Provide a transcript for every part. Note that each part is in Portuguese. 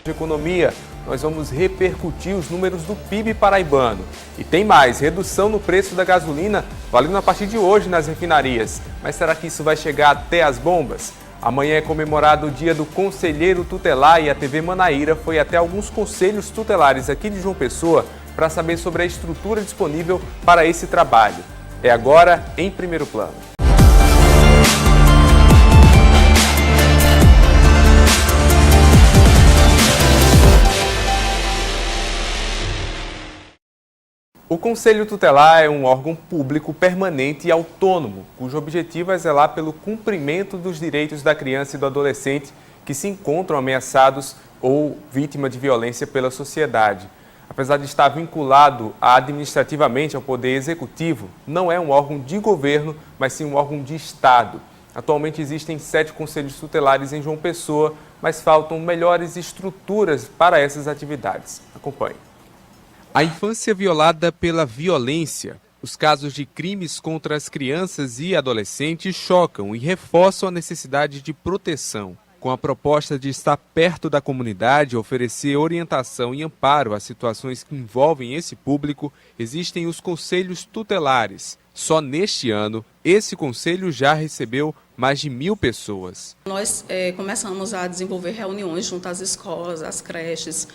de economia, nós vamos repercutir os números do PIB paraibano. E tem mais, redução no preço da gasolina, valendo a partir de hoje nas refinarias. Mas será que isso vai chegar até as bombas? Amanhã é comemorado o Dia do Conselheiro Tutelar e a TV Manaíra foi até alguns conselhos tutelares aqui de João Pessoa para saber sobre a estrutura disponível para esse trabalho. É agora em Primeiro Plano. O Conselho Tutelar é um órgão público permanente e autônomo, cujo objetivo é zelar pelo cumprimento dos direitos da criança e do adolescente que se encontram ameaçados ou vítima de violência pela sociedade. Apesar de estar vinculado administrativamente ao Poder Executivo, não é um órgão de governo, mas sim um órgão de Estado. Atualmente existem 7 conselhos tutelares em João Pessoa, mas faltam melhores estruturas para essas atividades. Acompanhe. A infância violada pela violência. Os casos de crimes contra as crianças e adolescentes chocam e reforçam a necessidade de proteção. Com a proposta de estar perto da comunidade, oferecer orientação e amparo às situações que envolvem esse público, existem os conselhos tutelares. Só neste ano, esse conselho já recebeu mais de 1.000 pessoas. Nós começamos a desenvolver reuniões junto às escolas, às creches.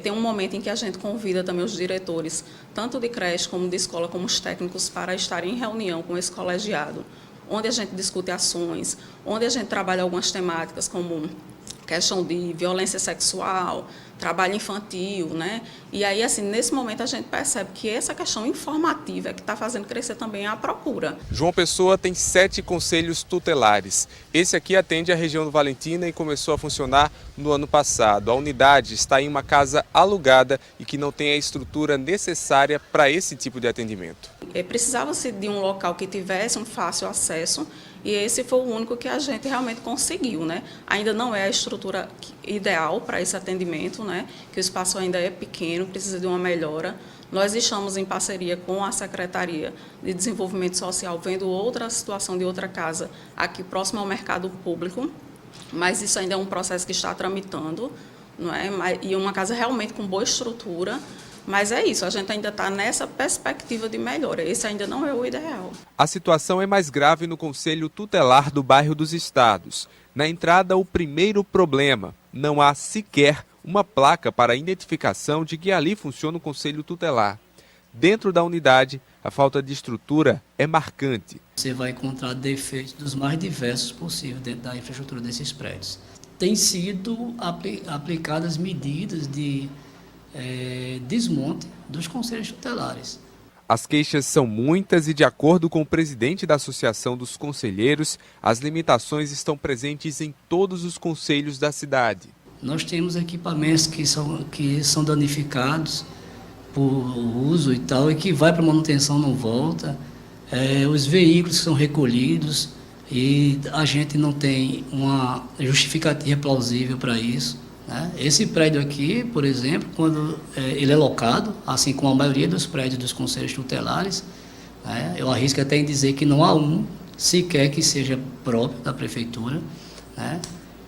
Tem um momento em que a gente convida também os diretores, tanto de creche como de escola, como os técnicos, para estarem em reunião com esse colegiado, onde a gente discute ações, onde a gente trabalha algumas temáticas como questão de violência sexual, trabalho infantil, né? E aí, assim, nesse momento a gente percebe que essa questão informativa é que está fazendo crescer também a procura. João Pessoa tem 7 conselhos tutelares. Esse aqui atende a região do Valentina e começou a funcionar no ano passado. A unidade está em uma casa alugada e que não tem a estrutura necessária para esse tipo de atendimento. Precisava-se de um local que tivesse um fácil acesso, e esse foi o único que a gente realmente conseguiu, né? Ainda não é a estrutura ideal para esse atendimento, né? Que o espaço ainda é pequeno, precisa de uma melhora. Nós estamos em parceria com a Secretaria de Desenvolvimento Social, vendo outra situação de outra casa aqui próximo ao mercado público, mas isso ainda é um processo que está tramitando, não é? E uma casa realmente com boa estrutura. Mas é isso, a gente ainda está nessa perspectiva de melhora, esse ainda não é o ideal. A situação é mais grave no Conselho Tutelar do Bairro dos Estados. Na entrada, o primeiro problema: não há sequer uma placa para a identificação de que ali funciona o Conselho Tutelar. Dentro da unidade, a falta de estrutura é marcante. Você vai encontrar defeitos dos mais diversos possíveis dentro da infraestrutura desses prédios. Tem sido aplicadas medidas de desmonte dos conselhos tutelares. As queixas são muitas e, de acordo com o presidente da Associação dos Conselheiros, as limitações estão presentes em todos os conselhos da cidade. Nós temos equipamentos que são danificados por uso e tal, e que vai para manutenção, não volta. Os veículos são recolhidos e a gente não tem uma justificativa plausível para isso. Esse prédio aqui, por exemplo, quando ele é locado, assim como a maioria dos prédios dos conselhos tutelares, eu arrisco até em dizer que não há um sequer que seja próprio da prefeitura.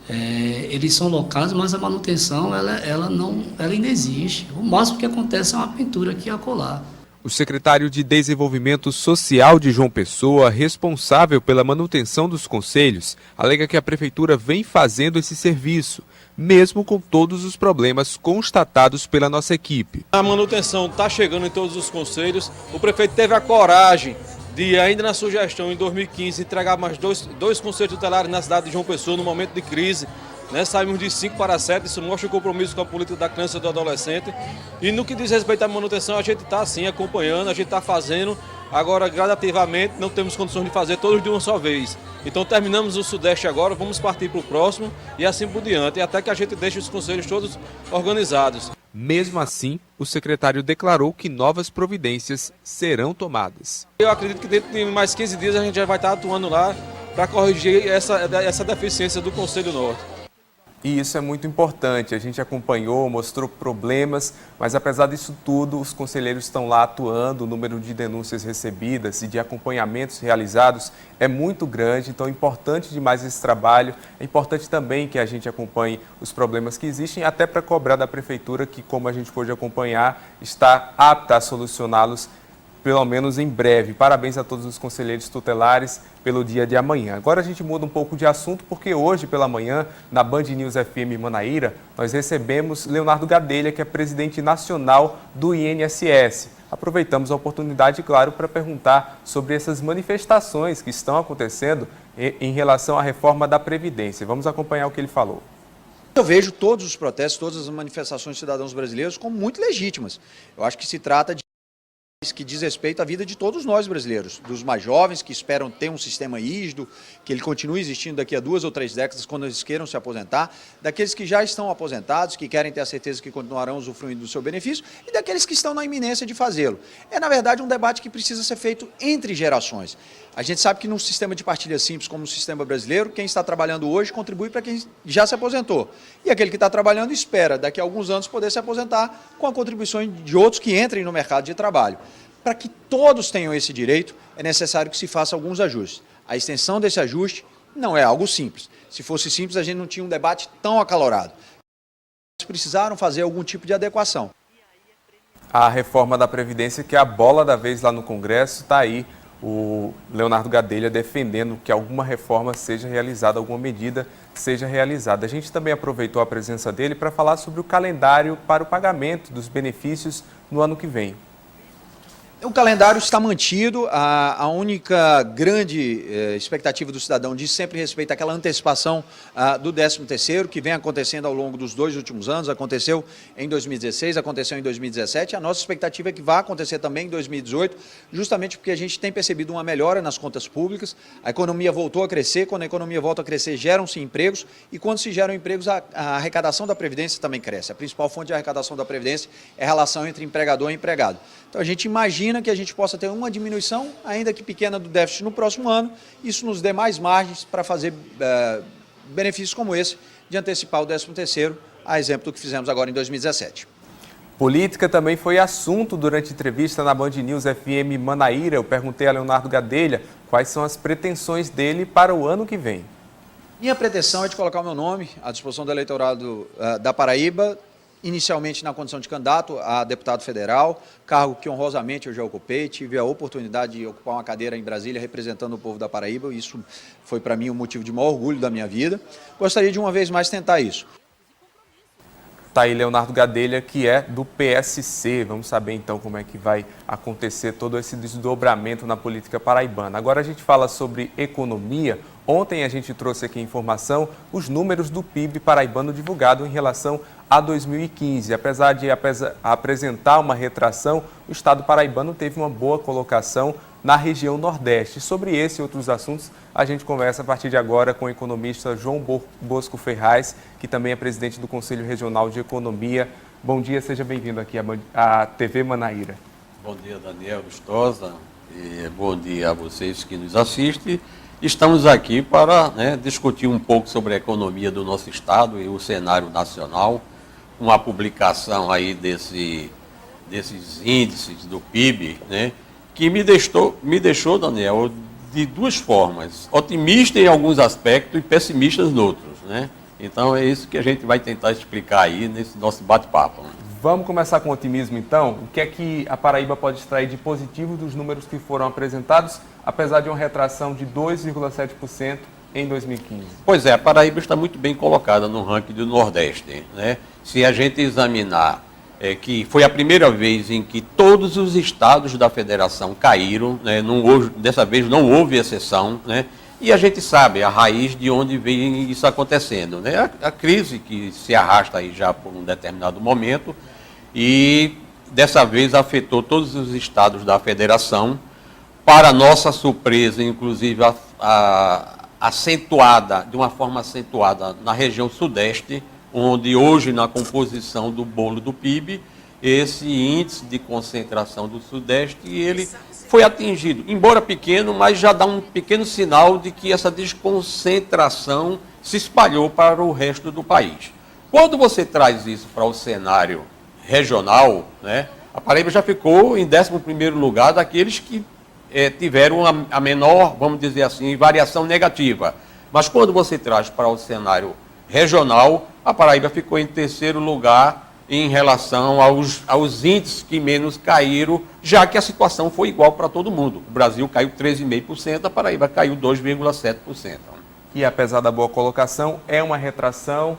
Eles são locados, mas a manutenção ela ainda existe. O máximo que acontece é uma pintura aqui e acolá. O secretário de Desenvolvimento Social de João Pessoa, responsável pela manutenção dos conselhos, alega que a prefeitura vem fazendo esse serviço, mesmo com todos os problemas constatados pela nossa equipe. A manutenção está chegando em todos os conselhos. O prefeito teve a coragem de, ainda na sua gestão, em 2015, entregar mais dois conselhos tutelares na cidade de João Pessoa, no momento de crise. Saímos de 5 para 7, isso mostra o compromisso com a política da criança e do adolescente. E no que diz respeito à manutenção, a gente está assim acompanhando, a gente está fazendo. Agora, gradativamente, não temos condições de fazer todos de uma só vez. Então, terminamos o Sudeste agora, vamos partir para o próximo e assim por diante, até que a gente deixe os conselhos todos organizados. Mesmo assim, o secretário declarou que novas providências serão tomadas. Eu acredito que dentro de mais 15 dias a gente já vai estar atuando lá para corrigir essa deficiência do Conselho Norte. E isso é muito importante. A gente acompanhou, mostrou problemas, mas apesar disso tudo, os conselheiros estão lá atuando, o número de denúncias recebidas e de acompanhamentos realizados é muito grande, então é importante demais esse trabalho. É importante também que a gente acompanhe os problemas que existem, até para cobrar da Prefeitura que, como a gente pôde acompanhar, está apta a solucioná-los pelo menos em breve. Parabéns a todos os conselheiros tutelares pelo dia de amanhã. Agora a gente muda um pouco de assunto, porque hoje pela manhã, na Band News FM Manaíra, nós recebemos Leonardo Gadelha, que é presidente nacional do INSS. Aproveitamos a oportunidade, claro, para perguntar sobre essas manifestações que estão acontecendo em relação à reforma da Previdência. Vamos acompanhar o que ele falou. Eu vejo todos os protestos, todas as manifestações de cidadãos brasileiros como muito legítimas. Eu acho que se trata de que diz respeito à vida de todos nós brasileiros, dos mais jovens que esperam ter um sistema rígido, que ele continue existindo daqui a 2 ou 3 décadas quando eles queiram se aposentar, daqueles que já estão aposentados, que querem ter a certeza que continuarão usufruindo do seu benefício e daqueles que estão na iminência de fazê-lo. É, na verdade, um debate que precisa ser feito entre gerações. A gente sabe que num sistema de partilha simples como o sistema brasileiro, quem está trabalhando hoje contribui para quem já se aposentou. E aquele que está trabalhando espera, daqui a alguns anos, poder se aposentar com a contribuição de outros que entrem no mercado de trabalho. Para que todos tenham esse direito, é necessário que se faça alguns ajustes. A extensão desse ajuste não é algo simples. Se fosse simples, a gente não tinha um debate tão acalorado. Eles precisaram fazer algum tipo de adequação. A reforma da Previdência, que é a bola da vez lá no Congresso, está aí o Leonardo Gadelha defendendo que alguma reforma seja realizada, alguma medida seja realizada. A gente também aproveitou a presença dele para falar sobre o calendário para o pagamento dos benefícios no ano que vem. O calendário está mantido, a única grande expectativa do cidadão diz sempre respeito àquela antecipação do 13º, que vem acontecendo ao longo dos 2 últimos anos, aconteceu em 2016, aconteceu em 2017, a nossa expectativa é que vá acontecer também em 2018, justamente porque a gente tem percebido uma melhora nas contas públicas, a economia voltou a crescer, quando a economia volta a crescer, geram-se empregos, e quando se geram empregos, a arrecadação da Previdência também cresce. A principal fonte de arrecadação da Previdência é a relação entre empregador e empregado. Então a gente imagina que a gente possa ter uma diminuição, ainda que pequena, do déficit no próximo ano. Isso nos dê mais margens para fazer benefícios como esse, de antecipar o 13º, a exemplo do que fizemos agora em 2017. Política também foi assunto durante entrevista na Band News FM Manaíra. Eu perguntei a Leonardo Gadelha quais são as pretensões dele para o ano que vem. Minha pretensão é de colocar o meu nome à disposição do eleitorado da Paraíba, inicialmente na condição de candidato a deputado federal, cargo que honrosamente eu já ocupei, tive a oportunidade de ocupar uma cadeira em Brasília representando o povo da Paraíba, isso foi para mim um motivo de maior orgulho da minha vida. Gostaria de uma vez mais tentar isso. Está aí Leonardo Gadelha, que é do PSC. Vamos saber então como é que vai acontecer todo esse desdobramento na política paraibana. Agora a gente fala sobre economia. Ontem a gente trouxe aqui informação, os números do PIB paraibano divulgado em relação a 2015. Apesar de apresentar uma retração, o estado paraibano teve uma boa colocação na região Nordeste. Sobre esse e outros assuntos, a gente conversa a partir de agora com o economista João Bosco Ferraz, que também é presidente do Conselho Regional de Economia. Bom dia, seja bem-vindo aqui à TV Manaíra. Bom dia, Daniel Lustosa, e bom dia a vocês que nos assistem. Estamos aqui para discutir um pouco sobre a economia do nosso estado e o cenário nacional, uma publicação aí desses índices do PIB, que me deixou, Daniel, de duas formas, otimista em alguns aspectos e pessimista em outros, Então é isso que a gente vai tentar explicar aí nesse nosso bate-papo. Vamos começar com otimismo então. O que é que a Paraíba pode extrair de positivo dos números que foram apresentados, apesar de uma retração de 2,7% em 2015? Pois é, a Paraíba está muito bem colocada no ranking do Nordeste, Se a gente examinar que foi a primeira vez em que todos os estados da federação caíram, dessa vez não houve exceção, E a gente sabe a raiz de onde vem isso acontecendo, A crise que se arrasta aí já por um determinado momento e dessa vez afetou todos os estados da federação, para nossa surpresa, inclusive de uma forma acentuada na região sudeste, onde hoje na composição do bolo do PIB, esse índice de concentração do sudeste, ele foi atingido, embora pequeno, mas já dá um pequeno sinal de que essa desconcentração se espalhou para o resto do país. Quando você traz isso para o cenário regional, né, a Paraíba já ficou em 11º lugar daqueles que tiveram a menor, vamos dizer assim, variação negativa. Mas quando você traz para o cenário regional, a Paraíba ficou em 3º lugar em relação aos índices que menos caíram, já que a situação foi igual para todo mundo. O Brasil caiu 13,5%, a Paraíba caiu 2,7%. E apesar da boa colocação, é uma retração,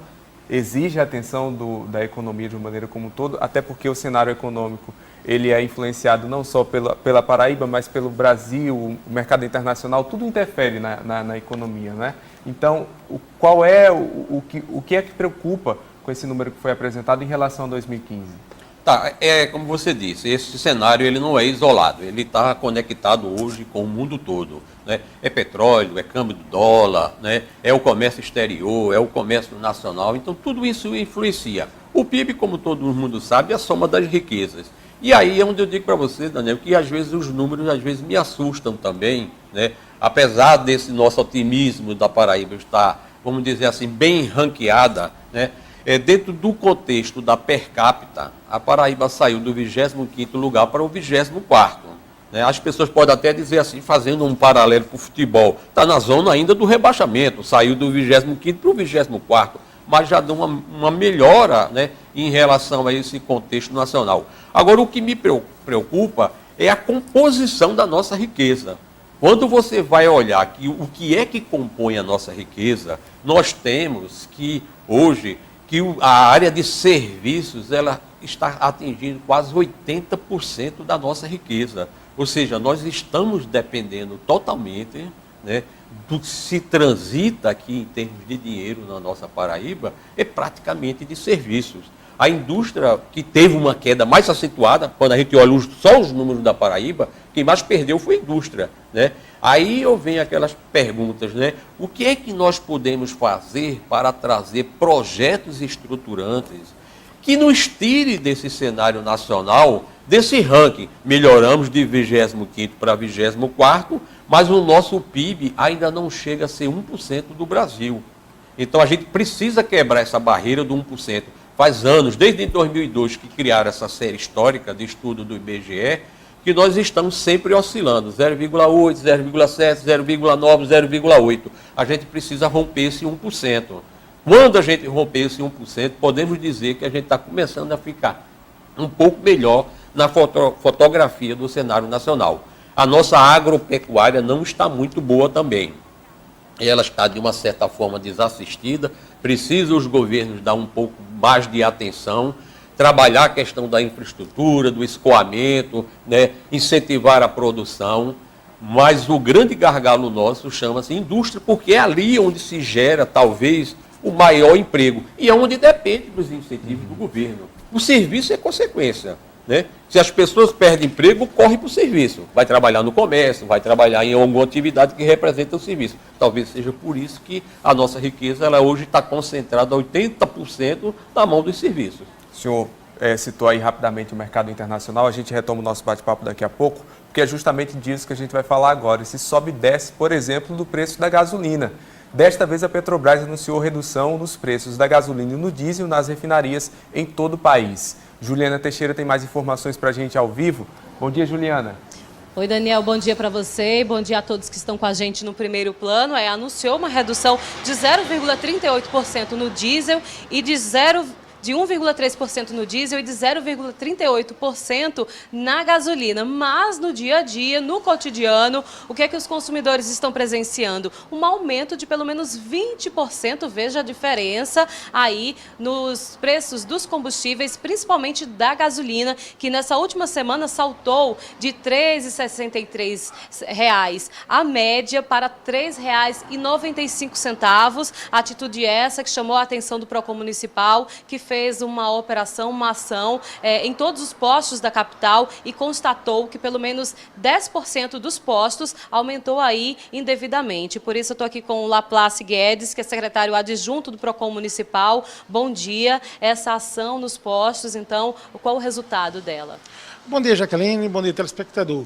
exige a atenção da economia de uma maneira como um todo, até porque o cenário econômico ele é influenciado não só pela Paraíba, mas pelo Brasil, o mercado internacional, tudo interfere na economia, né? Então, qual é o que é que preocupa com esse número que foi apresentado em relação a 2015? Tá, como você disse, esse cenário ele não é isolado, ele está conectado hoje com o mundo todo, né? É petróleo, é câmbio do dólar, né? É o comércio exterior, é o comércio nacional, então tudo isso influencia. O PIB, como todo mundo sabe, é a soma das riquezas. E aí é onde eu digo para você, Daniel, que às vezes os números às vezes me assustam também, né? Apesar desse nosso otimismo da Paraíba estar, vamos dizer assim, bem ranqueada, né? Dentro do contexto da per capita, a Paraíba saiu do 25º lugar para o 24º. Né? As pessoas podem até dizer assim, fazendo um paralelo com o futebol, está na zona ainda do rebaixamento, saiu do 25º para o 24º, mas já deu uma melhora, né, em relação a esse contexto nacional. Agora, o que me preocupa é a composição da nossa riqueza. Quando você vai olhar o que é que compõe a nossa riqueza, nós temos que, hoje, que a área de serviços ela está atingindo quase 80% da nossa riqueza. Ou seja, nós estamos dependendo totalmente, né, do que se transita aqui em termos de dinheiro na nossa Paraíba, é praticamente de serviços. A indústria que teve uma queda mais acentuada, quando a gente olha só os números da Paraíba, quem mais perdeu foi a indústria, né? Aí eu venho aquelas perguntas, né? O que é que nós podemos fazer para trazer projetos estruturantes que nos tire desse cenário nacional, desse ranking? Melhoramos de 25º para 24º, mas o nosso PIB ainda não chega a ser 1% do Brasil. Então a gente precisa quebrar essa barreira do 1%. Faz anos, desde 2002, que criaram essa série histórica de estudo do IBGE, que nós estamos sempre oscilando, 0,8, 0,7, 0,9, 0,8. A gente precisa romper esse 1%. Quando a gente romper esse 1%, podemos dizer que a gente está começando a ficar um pouco melhor na fotografia do cenário nacional. A nossa agropecuária não está muito boa também. Ela está, de uma certa forma, desassistida. Precisa os governos dar um pouco mais de atenção, trabalhar a questão da infraestrutura, do escoamento, né, incentivar a produção, mas o grande gargalo nosso chama-se indústria, porque é ali onde se gera, talvez, o maior emprego, e é onde depende dos incentivos do governo. O serviço é consequência, né? Se as pessoas perdem emprego, corre para o serviço, vai trabalhar no comércio, vai trabalhar em alguma atividade que representa o serviço. Talvez seja por isso que a nossa riqueza ela hoje está concentrada 80% na mão dos serviços. O senhor citou aí rapidamente o mercado internacional, a gente retoma o nosso bate-papo daqui a pouco, porque é justamente disso que a gente vai falar agora. Esse sobe e desce, por exemplo, do preço da gasolina. Desta vez a Petrobras anunciou redução nos preços da gasolina e no diesel nas refinarias em todo o país. Juliana Teixeira tem mais informações para a gente ao vivo. Bom dia, Juliana. Oi, Daniel, bom dia para você e bom dia a todos que estão com a gente no primeiro plano. Anunciou uma redução de 0,38% no diesel e de 1,3% no diesel e de 0,38% na gasolina. Mas no dia a dia, no cotidiano, o que é que os consumidores estão presenciando? Um aumento de pelo menos 20%, veja a diferença aí nos preços dos combustíveis, principalmente da gasolina, que nessa última semana saltou de R$ 3,63 a média para R$ 3,95. Atitude essa que chamou a atenção do Procon Municipal, que fez uma operação, uma ação em todos os postos da capital e constatou que pelo menos 10% dos postos aumentou aí indevidamente. Por isso eu estou aqui com o Laplace Guedes, que é secretário adjunto do Procon Municipal. Bom dia. Essa ação nos postos, então, qual o resultado dela? Bom dia, Jaqueline. Bom dia, telespectador.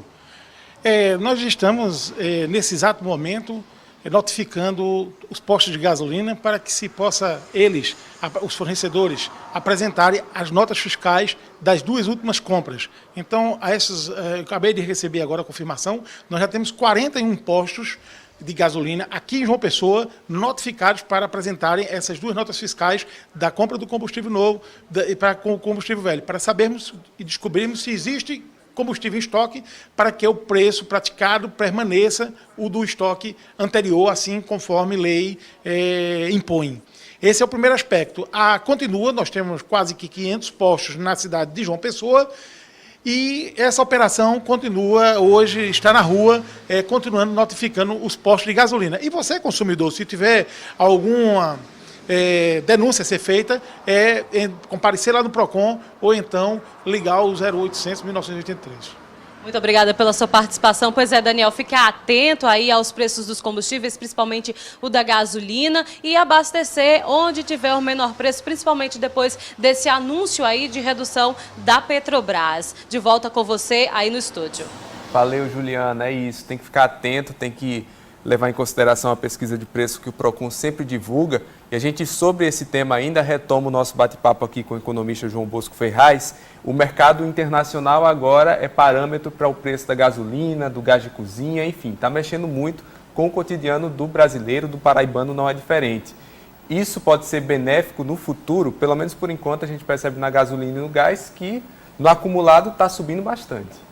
Nós estamos, nesse exato momento, notificando os postos de gasolina para que se possa os fornecedores, apresentarem as notas fiscais das 2 últimas compras. Então, eu acabei de receber agora a confirmação, nós já temos 41 postos de gasolina aqui em João Pessoa, notificados para apresentarem essas 2 notas fiscais da compra do combustível novo com o combustível velho, para sabermos e descobrirmos se existe combustível em estoque para que o preço praticado permaneça o do estoque anterior, assim conforme lei impõe. Esse é o primeiro aspecto. Continua, nós temos quase que 500 postos na cidade de João Pessoa e essa operação continua, hoje está na rua, continuando notificando os postos de gasolina. E você, consumidor, se tiver alguma denúncia a ser feita, comparecer lá no PROCON ou então ligar o 0800 1983. Muito obrigada pela sua participação. Pois é, Daniel, fique atento aí aos preços dos combustíveis, principalmente o da gasolina, e abastecer onde tiver o menor preço, principalmente depois desse anúncio aí de redução da Petrobras. De volta com você aí no estúdio. Valeu, Juliana, é isso. Tem que ficar atento, tem que levar em consideração a pesquisa de preço que o PROCON sempre divulga. E a gente, sobre esse tema ainda, retoma o nosso bate-papo aqui com o economista João Bosco Ferraz. O mercado internacional agora é parâmetro para o preço da gasolina, do gás de cozinha, enfim, está mexendo muito com o cotidiano do brasileiro, do paraibano não é diferente. Isso pode ser benéfico no futuro, pelo menos por enquanto a gente percebe na gasolina e no gás que no acumulado está subindo bastante.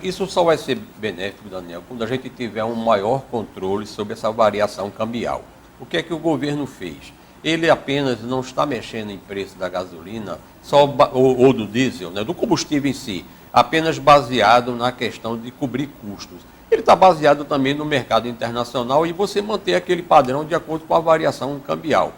Isso só vai ser benéfico, Daniel, quando a gente tiver um maior controle sobre essa variação cambial. O que é que o governo fez? Ele apenas não está mexendo em preço da gasolina ou do diesel, né, do combustível em si, apenas baseado na questão de cobrir custos. Ele está baseado também no mercado internacional e você manter aquele padrão de acordo com a variação cambial.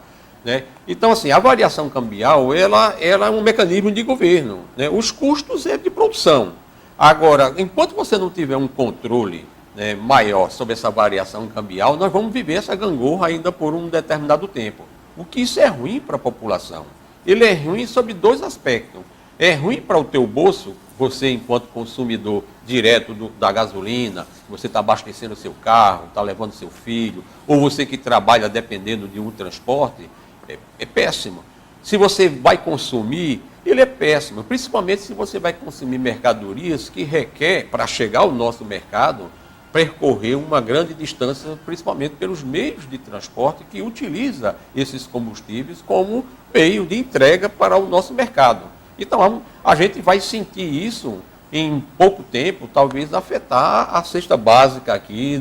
Né? Então, assim, a variação cambial ela é um mecanismo de governo. Né? Os custos é de produção. Agora, enquanto você não tiver um controle, né, maior sobre essa variação cambial, nós vamos viver essa gangorra ainda por um determinado tempo. O que isso é ruim para a população? Ele é ruim sob 2 aspectos. É ruim para o teu bolso, você enquanto consumidor direto da gasolina, você está abastecendo o seu carro, está levando seu filho, ou você que trabalha dependendo de um transporte, é péssimo. Se você vai consumir, ele é péssimo, principalmente se você vai consumir mercadorias que requer, para chegar ao nosso mercado, percorrer uma grande distância, principalmente pelos meios de transporte que utiliza esses combustíveis como meio de entrega para o nosso mercado. Então, a gente vai sentir isso em pouco tempo, talvez afetar a cesta básica aqui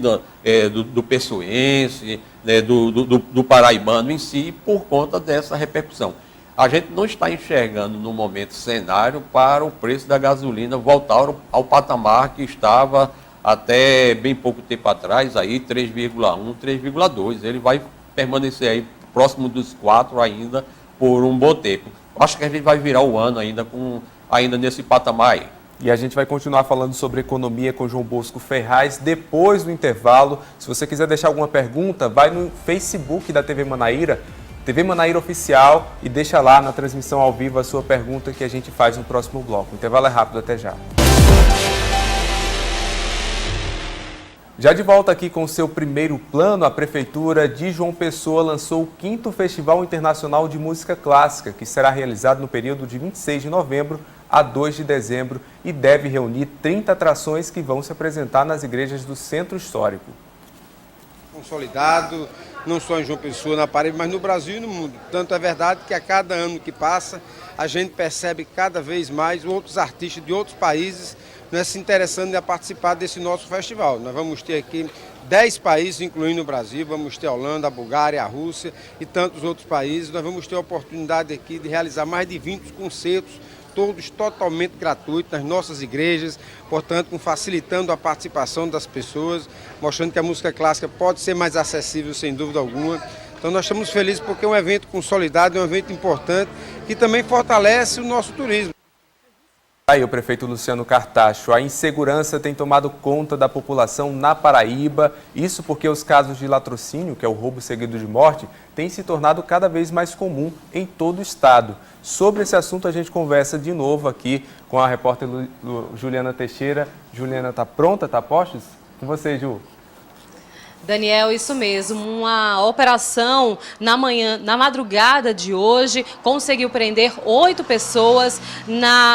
do pessoense, né, do paraibano em si, por conta dessa repercussão. A gente não está enxergando no momento cenário para o preço da gasolina voltar ao patamar que estava até bem pouco tempo atrás, aí 3,1, 3,2. Ele vai permanecer aí próximo dos 4 ainda por um bom tempo. Acho que a gente vai virar o ano ainda nesse patamar aí. E a gente vai continuar falando sobre economia com João Bosco Ferraz depois do intervalo. Se você quiser deixar alguma pergunta, vai no Facebook da TV Manaíra, TV Manaíra Oficial, e deixa lá na transmissão ao vivo a sua pergunta que a gente faz no próximo bloco. O intervalo é rápido, até já. Já de volta aqui com o seu primeiro plano, a Prefeitura de João Pessoa lançou o 5º Festival Internacional de Música Clássica, que será realizado no período de 26 de novembro a 2 de dezembro e deve reunir 30 atrações que vão se apresentar nas igrejas do Centro Histórico. Consolidado, não só em João Pessoa, na Paraíba, mas no Brasil e no mundo. Tanto é verdade que a cada ano que passa, a gente percebe cada vez mais outros artistas de outros países se interessando em participar desse nosso festival. Nós vamos ter aqui 10 países, incluindo o Brasil, vamos ter a Holanda, a Bulgária, a Rússia e tantos outros países. Nós vamos ter a oportunidade aqui de realizar mais de 20 concertos, todos totalmente gratuitos nas nossas igrejas, portanto, facilitando a participação das pessoas, mostrando que a música clássica pode ser mais acessível, sem dúvida alguma. Então nós estamos felizes porque é um evento consolidado, é um evento importante, que também fortalece o nosso turismo. Aí o prefeito Luciano Cartacho, a insegurança tem tomado conta da população na Paraíba, isso porque os casos de latrocínio, que é o roubo seguido de morte, têm se tornado cada vez mais comum em todo o estado. Sobre esse assunto a gente conversa de novo aqui com a repórter Juliana Teixeira. Juliana, está pronta? Está a postos? Com você, Ju. Daniel, isso mesmo, uma operação na madrugada de hoje, conseguiu prender 8 pessoas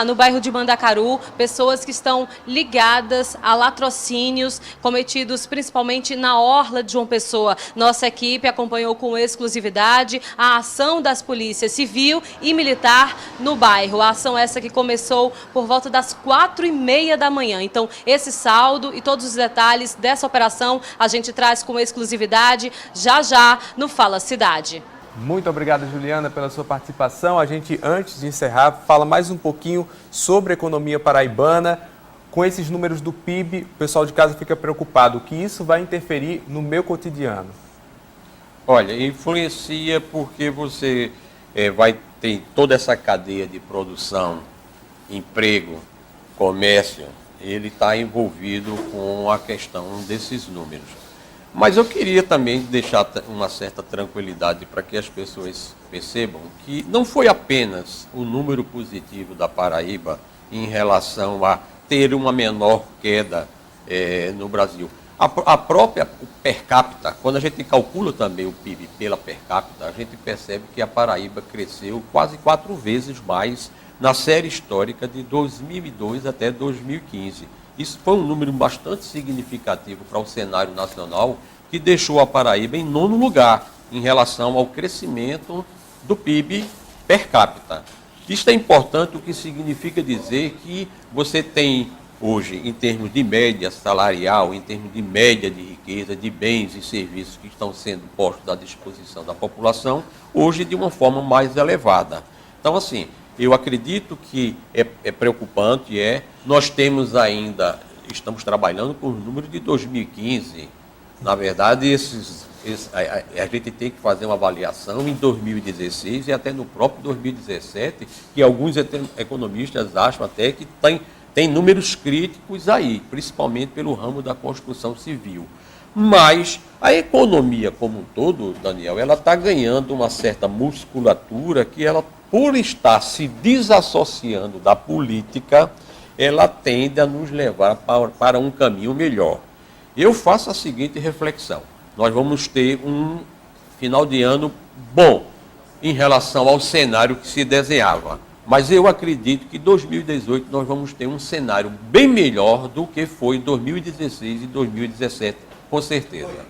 no bairro de Mandacaru, pessoas que estão ligadas a latrocínios cometidos principalmente na orla de João Pessoa. Nossa equipe acompanhou com exclusividade a ação das polícias civil e militar no bairro. A ação essa que começou por volta das 4h30 da manhã. Então, esse saldo e todos os detalhes dessa operação a gente traz com exclusividade já no Fala Cidade. Muito obrigado, Juliana, pela sua participação. A gente, antes de encerrar, fala mais um pouquinho sobre a economia paraibana. Com esses números do PIB, o pessoal de casa fica preocupado. O que isso vai interferir no meu cotidiano? Olha, influencia porque você vai ter toda essa cadeia de produção, emprego, comércio, ele está envolvido com a questão desses números. Mas eu queria também deixar uma certa tranquilidade para que as pessoas percebam que não foi apenas o número positivo da Paraíba em relação a ter uma menor queda no Brasil. A própria per capita, quando a gente calcula também o PIB pela per capita, a gente percebe que a Paraíba cresceu quase 4 vezes mais na série histórica de 2002 até 2015. Isso foi um número bastante significativo para o cenário nacional, que deixou a Paraíba em 9º lugar em relação ao crescimento do PIB per capita. Isto é importante, o que significa dizer que você tem hoje, em termos de média salarial, em termos de média de riqueza, de bens e serviços que estão sendo postos à disposição da população, hoje de uma forma mais elevada. Então, assim, eu acredito que é preocupante, nós temos ainda, estamos trabalhando com os números de 2015. Na verdade, a gente tem que fazer uma avaliação em 2016 e até no próprio 2017, que alguns economistas acham até que tem números críticos aí, principalmente pelo ramo da construção civil. Mas a economia como um todo, Daniel, ela está ganhando uma certa musculatura que ela, por estar se desassociando da política, ela tende a nos levar para um caminho melhor. Eu faço a seguinte reflexão: nós vamos ter um final de ano bom em relação ao cenário que se desenhava, mas eu acredito que em 2018 nós vamos ter um cenário bem melhor do que foi em 2016 e 2017, com certeza.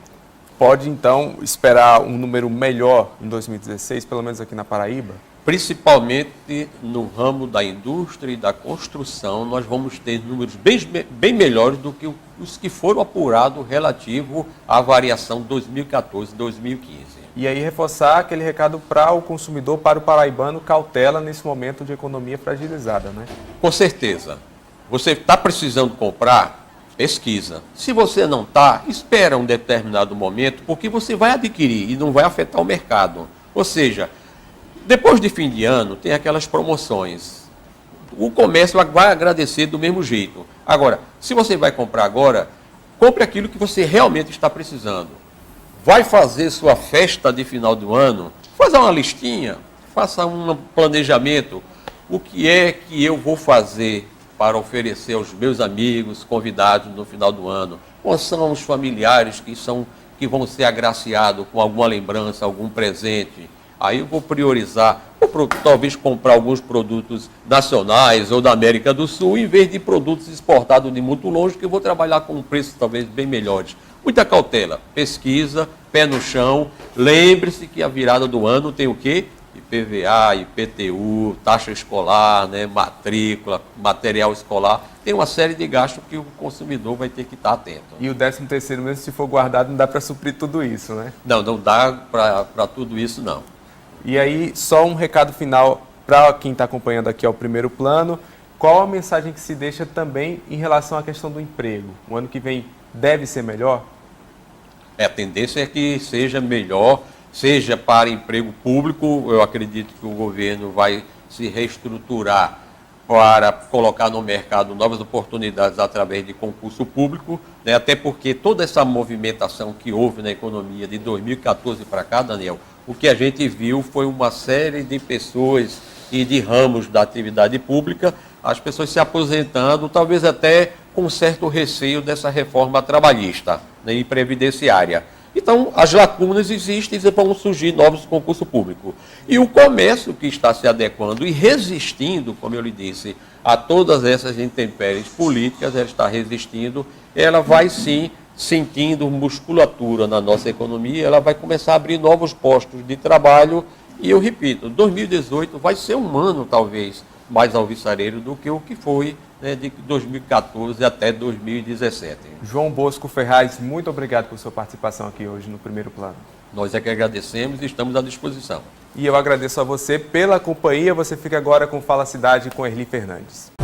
Pode, então, esperar um número melhor em 2016, pelo menos aqui na Paraíba? Principalmente no ramo da indústria e da construção, nós vamos ter números bem melhores do que os que foram apurados relativo à variação 2014-2015. E aí reforçar aquele recado para o consumidor, para o paraibano, cautela nesse momento de economia fragilizada, né? Com certeza. Você está precisando comprar? Pesquisa. Se você não está, espera um determinado momento, porque você vai adquirir e não vai afetar o mercado. Ou seja, depois de fim de ano, tem aquelas promoções. O comércio vai agradecer do mesmo jeito. Agora, se você vai comprar agora, compre aquilo que você realmente está precisando. Vai fazer sua festa de final do ano, faça uma listinha, faça um planejamento. O que é que eu vou fazer para oferecer aos meus amigos, convidados no final do ano? Quais são os familiares que vão ser agraciados com alguma lembrança, algum presente? Aí eu vou priorizar, talvez comprar alguns produtos nacionais ou da América do Sul, em vez de produtos exportados de muito longe, que eu vou trabalhar com preços talvez bem melhores. Muita cautela, pesquisa, pé no chão. Lembre-se que a virada do ano tem o quê? IPVA, IPTU, taxa escolar, né, matrícula, material escolar. Tem uma série de gastos que o consumidor vai ter que estar atento. E o 13º mesmo, se for guardado, não dá para suprir tudo isso, né? Não dá para tudo isso, não. E aí, só um recado final para quem está acompanhando aqui ao Primeiro Plano. Qual a mensagem que se deixa também em relação à questão do emprego? O ano que vem deve ser melhor? A tendência é que seja melhor, seja para emprego público. Eu acredito que o governo vai se reestruturar para colocar no mercado novas oportunidades através de concurso público, né? Até porque toda essa movimentação que houve na economia de 2014 para cá, Daniel, o que a gente viu foi uma série de pessoas e de ramos da atividade pública, as pessoas se aposentando, talvez até com certo receio dessa reforma trabalhista, né, e previdenciária. Então, as lacunas existem e vão surgir novos concursos públicos. E o comércio que está se adequando e resistindo, como eu lhe disse, a todas essas intempéries políticas, ela está resistindo, ela vai sim sentindo musculatura na nossa economia, ela vai começar a abrir novos postos de trabalho. E eu repito, 2018 vai ser um ano, talvez, mais alvissareiro do que o que foi, né, de 2014 até 2017. João Bosco Ferraz, muito obrigado por sua participação aqui hoje no Primeiro Plano. Nós é que agradecemos e estamos à disposição. E eu agradeço a você pela companhia. Você fica agora com Fala Cidade com Erli Fernandes.